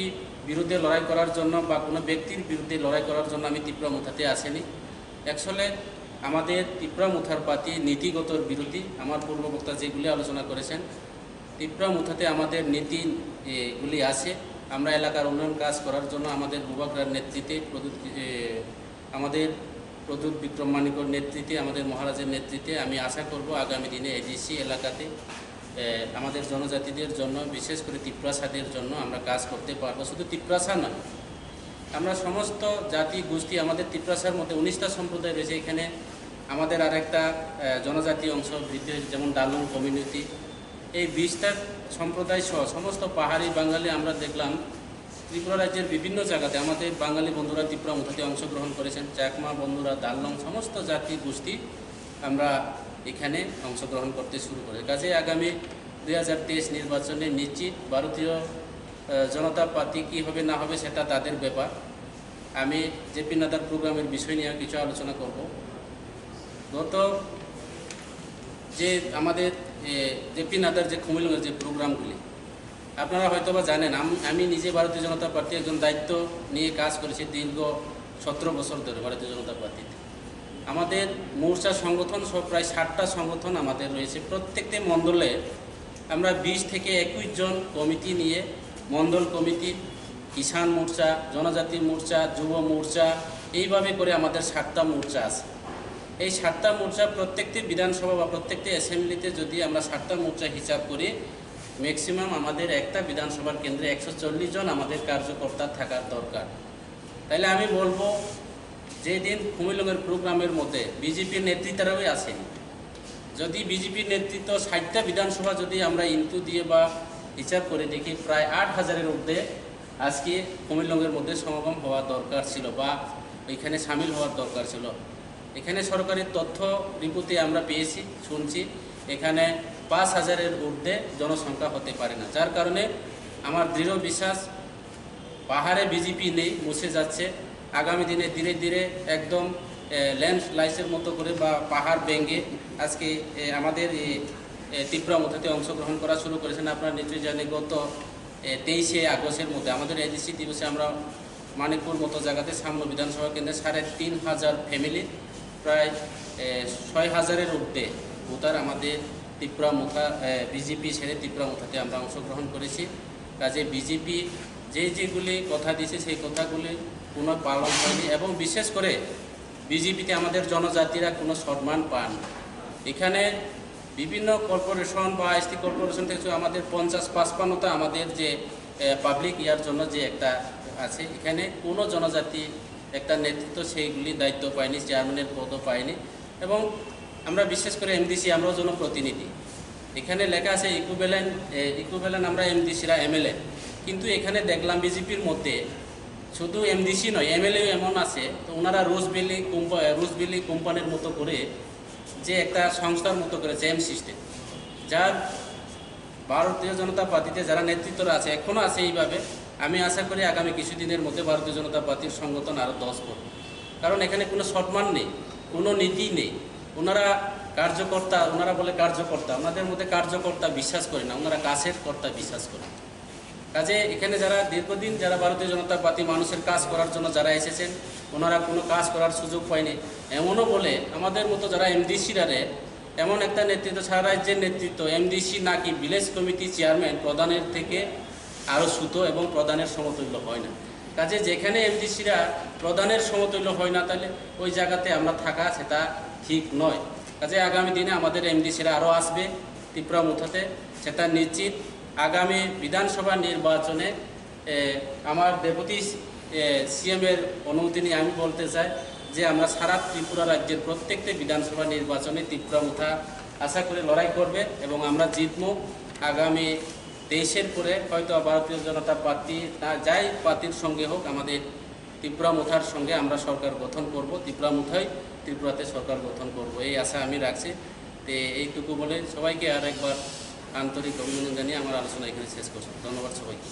Speaker 7: বিরুদ্ধে লড়াই করার জন্য বা কোনো ব্যক্তির বিরুদ্ধে লড়াই করার জন্য আমি ত্রিপুরা মথাতে আসিনি। অ্যাকচুয়ালি আমাদের ত্রিপুরা মথার পার্টি নীতিগতর বিরোধী। আমার পূর্ববক্তা যেগুলি আলোচনা করেছেন, ত্রিপুরা মথাতে আমাদের নীতিগুলি আছে। আমরা এলাকার উন্নয়ন কাজ করার জন্য আমাদের বুবাকরার নেতৃত্বে আমাদের প্রদ্যুৎ বিক্রম মানিকর নেতৃত্বে আমাদের মহারাজের নেতৃত্বে আমি আশা করব আগামী দিনে এডিসি এলাকাতে আমাদের জনজাতিদের জন্য, বিশেষ করে তিপ্রাসাদের জন্য আমরা কাজ করতে পারবো। শুধু তিপ্রাসা নয়, আমরা সমস্ত জাতি গোষ্ঠী, আমাদের তিপ্রাসার মধ্যে 19টা সম্প্রদায় রয়েছে। এখানে আমাদের আরেকটা জনজাতি অংশ বৃদ্ধি হয়েছে, যেমন ডালুং কমিউনিটি। এই 20টা সম্প্রদায় সহ সমস্ত পাহাড়ি বাঙালি আমরা দেখলাম ত্রিপুরা রাজ্যের বিভিন্ন জায়গাতে আমাদের বাঙালি বন্ধুরা ত্রিপুরা মথাতে অংশগ্রহণ করেছেন। চাকমা বন্ধুরা, দালং, সমস্ত জাতি গোষ্ঠী আমরা এখানে অংশগ্রহণ করতে শুরু করে। কাজে আগামী 2023 নির্বাচনে নিশ্চিত ভারতীয় জনতা পার্টি কী হবে না হবে সেটা তাদের ব্যাপার। আমি জেপি নাদার প্রোগ্রামের বিষয় নিয়ে কিছু আলোচনা করব। গত যে আমাদের জেপি নাদার যে কুমিল্লার যে প্রোগ্রামগুলি আপনারা হয়তোবা জানেন, আমি নিজে ভারতীয় জনতা পার্টি একজন দায়িত্ব নিয়ে কাজ করেছি দীর্ঘ 17 বছর ধরে ভারতীয় জনতা পার্টিতে। আমাদের মোর্চা সংগঠন সব প্রায় 60টা সংগঠন আমাদের রয়েছে। প্রত্যেকটি মণ্ডলে আমরা 20 থেকে 21 জন কমিটি নিয়ে, মণ্ডল কমিটি, কিষাণ মোর্চা, জনজাতি মোর্চা, যুব মোর্চা, এইভাবে করে আমাদের 7টা মোর্চা আছে। এই 7টা মোর্চা প্রত্যেকটি বিধানসভা বা প্রত্যেকটি অ্যাসেম্বলিতে যদি আমরা 7টা মোর্চা হিসাব করি, ম্যাক্সিমাম আমাদের একটা বিধানসভার কেন্দ্রে 140 জন আমাদের কার্যকর্তা থাকার দরকার। তাইলে আমি বলবো, যেদিন কুমিল্লার প্রোগ্রামের মধ্যে বিজেপির নেতৃত্বরাও আসেন, যদি বিজেপির নেতৃত্ব 60টা বিধানসভা যদি আমরা ইনটু দিয়ে বা হিসাব করে দেখি, প্রায় 8,000-এর ঊর্ধ্বে আজকে কুমিল্লার মধ্যে সমাগম হওয়া দরকার ছিল বা এখানে সামিল হওয়ার দরকার ছিল। এখানে সরকারি তথ্য রিপোর্টে আমরা পেয়েছি, শুনছি এখানে 5,000-এর ঊর্ধ্বে জনসংখ্যা হতে পারে না। যার কারণে আমার দৃঢ় বিশ্বাস পাহাড়ে বিজেপি নেই, মুছে যাচ্ছে। আগামী দিনে ধীরে ধীরে একদম ল্যান্ডস্লাইডের মতো করে বা পাহাড় ভেঙে আজকে আমাদের ত্রিপুরা মথাতে অংশগ্রহণ করা শুরু করেছেন। আপনারা নিশ্চয়ই জানেন, গত 23শে আগস্টের মধ্যে আমাদের এডিসি দিবসে আমরা মানিকপুর মতো জায়গাতে সামনে বিধানসভা কেন্দ্রে 3,500 ফ্যামিলি, প্রায় 6,000-এর ঊর্ধ্বে ভোটার আমাদের ত্রিপুরা মথা বিজেপি ছেড়ে ত্রিপুরা মথাতে আমরা অংশগ্রহণ করেছি। কাজে বিজেপি যেগুলি কথা দিয়েছে সেই কথাগুলি কোনো পালন হয়নি এবং বিশেষ করে বিজেপিতে আমাদের জনজাতিরা কোনো সম্মান পান। এখানে বিভিন্ন কর্পোরেশন বা এসটি কর্পোরেশন থেকে আমাদের 50-55টা আমাদের যে পাবলিক ইয়ার জন্য যে একটা আছে, এখানে কোনো জনজাতি একটা নেতৃত্ব সেইগুলি দায়িত্ব পায়নি, চেয়ারম্যানের পদও পায়নি। এবং আমরা বিশেষ করে এমডিসি, আমরাও জনপ্রতিনিধি, এখানে লেখা আছে ইকুইভ্যালেন্ট আমরা এমডিসিরা এমএলএ, কিন্তু এখানে দেখলাম বিজেপির মধ্যে শুধু এমডিসি নয়, এমএলএ এমন আছে। তো ওনারা রোজবেলি কোম্পানির মতো করে যে একটা সংস্থার মতো করেছে এম সিস্টেম, যার ভারতীয় জনতা পার্টিতে যারা নেতৃত্বরা আছে এখনও আছে এইভাবে। আমি আশা করি আগামী কিছুদিনের মধ্যে ভারতীয় জনতা পার্টির সংগঠন আরও 10 করবে, কারণ এখানে কোনো সম্মান নেই, কোনো নীতি নেই। ওনারা কার্যকর্তা, ওনারা বলে কার্যকর্তা, ওনাদের মধ্যে কার্যকর্তা বিশ্বাস করে না, ওনারা কাছের কর্তা বিশ্বাস করে। কাজে এখানে যারা দীর্ঘদিন যারা ভারতীয় জনতা পার্টি মানুষের কাজ করার জন্য যারা এসেছেন, ওনারা কোনো কাজ করার সুযোগ পায়নি। এমনও বলে আমাদের মতো যারা এমডিসিরারে এমন একটা নেতৃত্ব, সারা রাজ্যের নেতৃত্ব, এমডিসি নাকি ভিলেজ কমিটি চেয়ারম্যান প্রধানের থেকে আরও সুতো এবং প্রদানের সমতুল্য হয় না। কাজে যেখানে এমডিসিরা প্রদানের সমতুল্য হয় না, তাহলে ওই জায়গাতে আমরা থাকা সেটা ঠিক নয়। কাজে আগামী দিনে আমাদের এমডিসিরা আরও আসবে ত্রিপুরা মুথাতে, সেটা নিশ্চিত। আগামী বিধানসভা নির্বাচনে আমার ডেপুটি সিএমের অনুমতি নিয়ে আমি বলতে চাই যে আমরা সারা ত্রিপুরা রাজ্যের প্রত্যেকটি বিধানসভা নির্বাচনে ত্রিপুরা মুথা আশা করে লড়াই করবে এবং আমরা জিতবো। আগামী 23-এর পরে হয়তো ভারতীয় জনতা পার্টি যাই পার্টির সঙ্গে হোক, আমাদের ত্রিপুরা মুথার সঙ্গে আমরা সরকার গঠন করব, ত্রিপুরা মুথাই ত্রিপুরাতে সরকার গঠন করব, এই আশা আমি রাখছি। তো এইটুকু বলে সবাইকে আর একবার আন্তরিক অভিনন্দন জানিয়ে আমার আলোচনা এখানে শেষ করছি। ধন্যবাদ সবাইকে।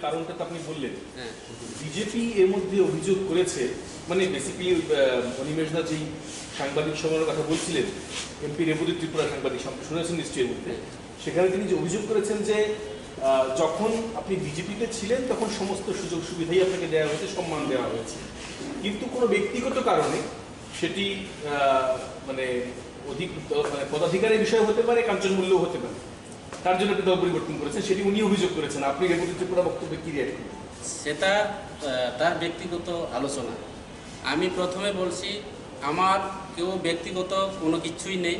Speaker 5: কারণটা তো আপনি বললেন,
Speaker 7: হ্যাঁ,
Speaker 5: বিজেপি এর মধ্যে অভিযোগ করেছে, মানে বেসিক্যালি অনিমেষ দা যেই সাংবাদিক সম্মেলনের কথা বলছিলেন, এমপি রেবতী ত্রিপুরা সাংবাদিক সম্মেলন শুনেছেন নিশ্চয়ই এর মধ্যে, সেখানে তিনি যে অভিযোগ করেছেন যে যখন আপনি বিজেপিতে ছিলেন তখন সমস্ত সুযোগ সুবিধাই আপনাকে দেওয়া হয়েছে, সম্মান দেওয়া হয়েছে, কিন্তু কোনো ব্যক্তিগত কারণে সেটি মানে পদাধিকারের বিষয় হতে পারে, কাঞ্চন মূল্য হতে পারে, তার জন্য আপনি দল পরিবর্তন করেছেন, সেটি উনি অভিযোগ করেছেন। আপনি রেবতী ত্রিপুরা বক্তব্যে কি রিঅ্যাক্ট করবেন?
Speaker 7: সেটা তার ব্যক্তিগত আলোচনা। আমি প্রথমে বলছি, আমার কেউ ব্যক্তিগত কোনো কিছুই নেই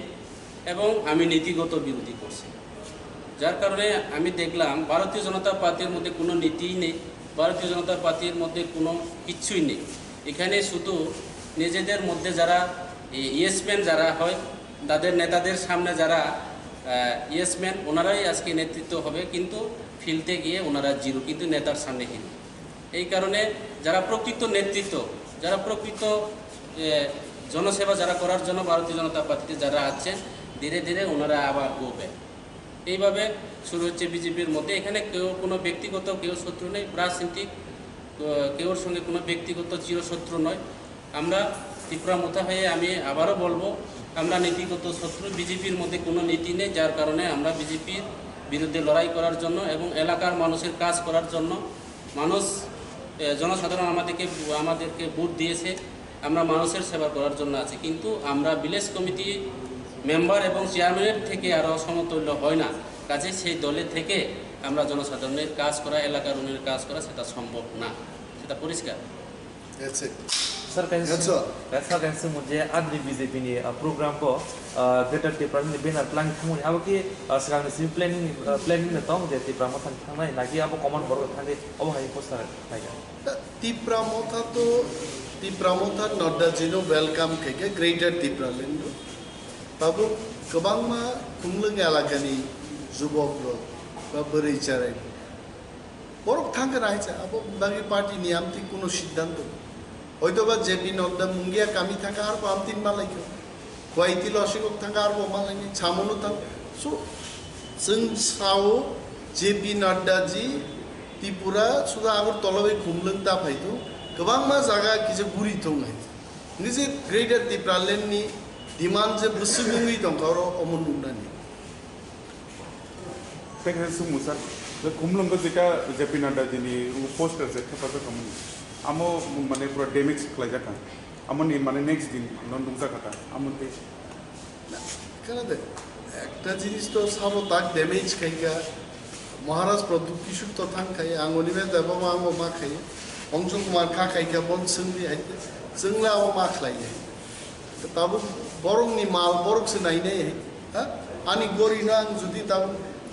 Speaker 7: এবং আমি নীতিগত বিরোধী করছি। যার কারণে আমি দেখলাম ভারতীয় জনতা পার্টির মধ্যে কোনো নীতিই নেই, ভারতীয় জনতা পার্টির মধ্যে কোনো কিছুই নেই। এখানে শুধু নিজেদের মধ্যে যারা ইয়েসম্যান যারা হয়, তাদের নেতাদের সামনে যারা ইয়েসম্যান, ওনারাই আজকে নেতৃত্ব হবে, কিন্তু ফিল্ডে গিয়ে ওনারা জিরো, কিন্তু নেতার সামনে হিরো। এই কারণে যারা প্রকৃত নেতৃত্ব, যারা প্রকৃত জনসেবা যারা করার জন্য ভারতীয় জনতা পার্টিতে যারা আছেন, ধীরে ধীরে ওনারা আবার গোবে। এইভাবে শুরু হচ্ছে বিজেপির মধ্যে। এখানে কেউ কোনো ব্যক্তিগত কেউ শত্রু নেই, রাজনীতিক কেউর সঙ্গে কোনো ব্যক্তিগত চিরশত্রু নয়। আমরা ত্রিপুরা মুথা হয়ে আমি আবারও বলবো, আমরা নীতিগত শত্রু, বিজেপির মধ্যে কোনো নীতি নেই। যার কারণে আমরা বিজেপির বিরুদ্ধে লড়াই করার জন্য এবং এলাকার মানুষের কাজ করার জন্য, মানুষ জনসাধারণ আমাদেরকে ভোট দিয়েছে, আমরা মানুষের সেবা করার জন্য আছি, কিন্তু আমরা ভিলেজ কমিটি মেম্বার এবং চেয়ারম্যানের থেকে আরও সমতুল্য হয় না। কাজে সেই দলে থেকে আমরা জনসাধারণের কাজ করা, এলাকার উন্নয়নের কাজ করা সেটা সম্ভব না, সেটা পরিষ্কার।
Speaker 8: सर कैसे मुझे आदि बीजेपी ने प्रोग्राम को ग्रेटर टिप्रा में बेनर प्लान थमोनी अब कि सिगांनि सिम प्लानिंग ने तो जे टिप्रा मथा थांनाय नाकि अब कमन बर्ग थांगे अब हाय पोस्टार नायगा
Speaker 2: टिप्रा मथा नड्डा जिनो वेलकम केके ग्रेटर टिप्रा लेंदो बाबु गोबां मा खुंलों एलाकानि जुबकरो बा बोरै चाराय बरक थांगोन आइसा अब बागि पार्टी नियामति कोनो सिद्धांत হয়তোবা জেপি নড্ডা মুঙ্গিয়া কামি থাকা আর পামতিন মালাইকে কয়তিল অসিকক থাকা আর মালাইনি ছামনো থাক সো जों साव जेपि नड्डाजी त्रिपुरा सुदा आगर तलबै खुमलों दाफाइदो गोबां मा जागा किसे गुरि दं निजे ग्रेटर त्रिपुरा लेन्डनि डिमान्ड जे बुसुमिङै दं गारो अमन नुनानि
Speaker 9: पेके सुमुसार खुमलों को जेका जेपि नड्डाजीनि पोस्टर जे खपाजा कमनि आमो माने पूरा डैमेज खालायजाखा आमोनि माने नेक्स्ट दिन नन्दुं जाखाता आमोनते
Speaker 2: खोनादों একটা জিনিস তো সাবো তাক ড্যামেজ খাইকা মহারাজ প্রদীপ কিশোর তো থাংখায় আঙনিবে দেবো আঙো মা খাই অংশ কুমার খা খাইকা বন जोंनि आइते जोंला ও মা খাইয়ে তাবো বরংনি মাল বরকসে নাইনাই হ্যাঁ আনি গরিনা আং যদি তাবো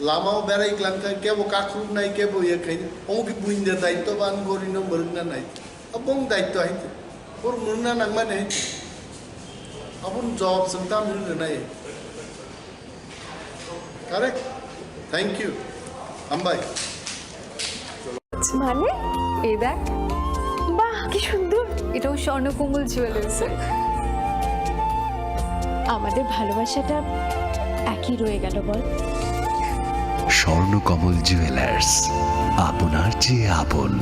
Speaker 2: লামাও বেড়াই ক্লাংকা কেবো কাখরুব নাই কেবো ইয়ে খাই অমুকি বুইন্দে দায়িত্ব বান গরিনা মরনা নাই আবং দায়িত্ব আইতে ওর মরনা নাংমানে আপন জব চিন্তা মিলনে নাই Correct? Thank you. Ambai.
Speaker 10: মানে এই দেখ বাহ কি সুন্দর এটাও স্বর্ণকমল জুয়েলার্স আমাদের ভালোবাসাটা একই রয়ে গেল বল
Speaker 11: স্বর্ণকমল জুয়েলার্স আপনার চেয়ে আপন